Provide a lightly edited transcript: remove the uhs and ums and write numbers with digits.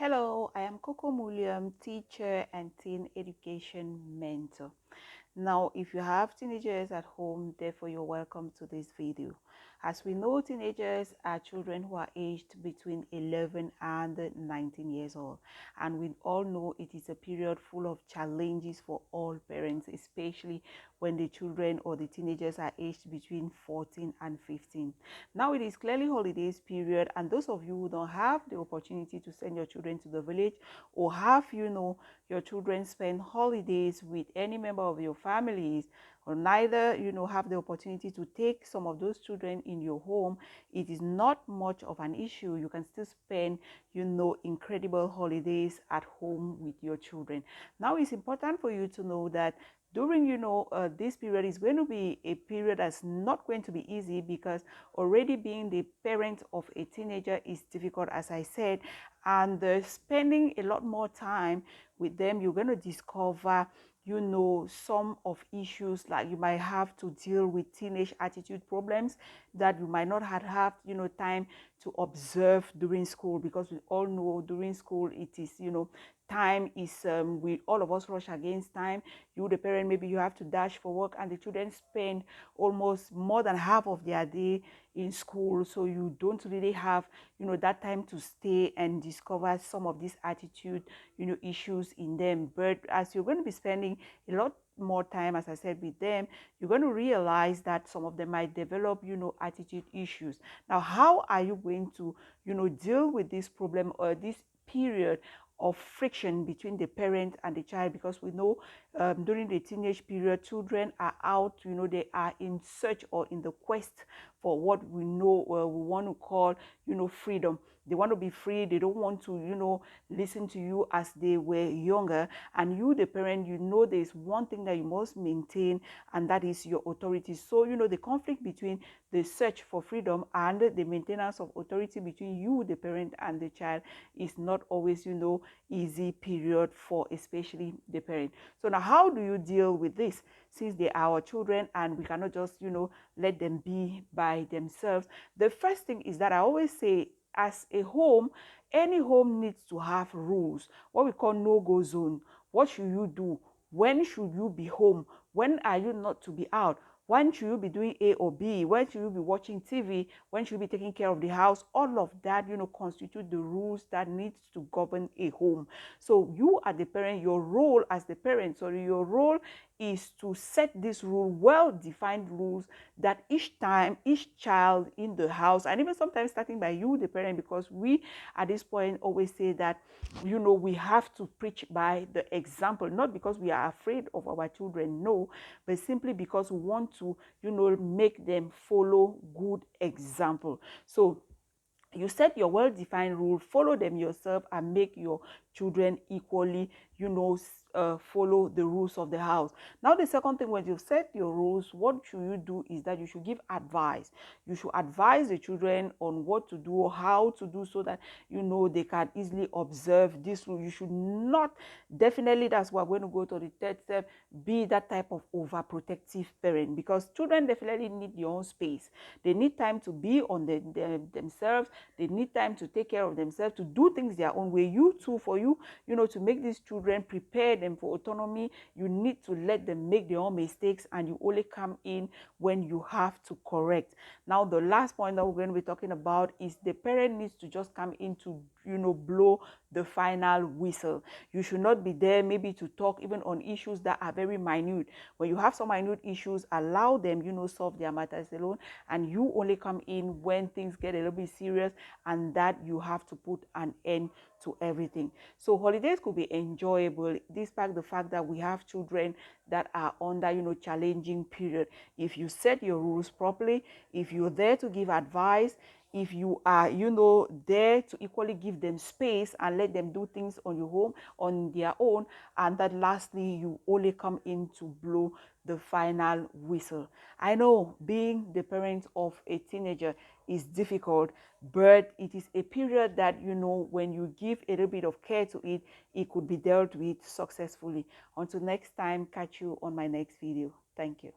Hello, I am Coco Muliam, teacher and teen education mentor. Now, if you have teenagers at home, therefore you're welcome to this video. As we know, teenagers are children who are aged between 11 and 19 years old. And we all know it is a period full of challenges for all parents, especially when the children or the teenagers are aged between 14 and 15. Now it is clearly holidays period, and those of you who don't have the opportunity to send your children to the village or have, your children spend holidays with any member of your families, or neither have the opportunity to take some of those children in your home, it is not much of an issue. You can still spend incredible holidays at home with your children. Now it's important for you to know that during this period is going to be a period that's not going to be easy, because already being the parent of a teenager is difficult, as I said, and spending a lot more time with them, you're going to discover some of issues, like you might have to deal with teenage attitude problems that you might not have time to observe during school, because we all know during school it is time is we all of us rush against time. You, the parent, maybe you have to dash for work, and the children spend almost more than half of their day in school, so you don't really have that time to stay and discover some of these attitude issues in them. But as you're going to be spending a lot more time, as I said, with them, you're going to realize that some of them might develop attitude issues. Now, how are you going to deal with this problem or this period of friction between the parent and the child? Because we know during the teenage period, children are out, they are in search or in the quest for what we know we want to call freedom. They want to be free. They don't want to listen to you as they were younger. And you, the parent, there's one thing that you must maintain, and that is your authority. So the conflict between the search for freedom and the maintenance of authority between you, the parent, and the child is not always easy period for especially the parent. So now, how do you deal with this, since they are our children and we cannot just let them be by themselves? The first thing is that I always say, as a home, any home needs to have rules, what we call no-go zone. What should you do? When should you be home? When are you not to be out? When should you be doing A or B? When should you be watching TV? When should you be taking care of the house? All of that, constitute the rules that needs to govern a home. So you are the parent, your role as the parent, your role is to set this rule, well-defined rules, that each time, each child in the house, and even sometimes starting by you, the parent, because we at this point always say that, we have to preach by the example, not because we are afraid of our children, no, but simply because we want to, make them follow good example. So you set your well-defined rule, follow them yourself, and make your children equally, follow the rules of the house. Now, the second thing, when you set your rules, what should you do is that you should give advice. You should advise the children on what to do or how to do, so that they can easily observe this rule. You should not, definitely, that's why we're going to go to the third step, be that type of overprotective parent, because children definitely need their own space. They need time to be on themselves. They need time to take care of themselves, to do things their own way. You too, for you, to make these children, prepare them for autonomy, you need to let them make their own mistakes, and you only come in when you have to correct. Now, the last point that we're going to be talking about is the parent needs to just come in to, blow the final whistle. You should not be there maybe to talk even on issues that are very minute. When you have some minute issues, allow them, solve their matters alone, and you only come in when things get a little bit serious, and that you have to put an end to everything. So holidays could be enjoyable despite the fact that we have children that are under challenging period. If you set your rules properly, if you're there to give advice, if you are there to equally give them space and let them do things on your home on their own, and that lastly, you only come in to blow the final whistle. I know being the parent of a teenager is difficult, but it is a period that when you give a little bit of care to it, it could be dealt with successfully. Until next time, catch you on my next video. Thank you.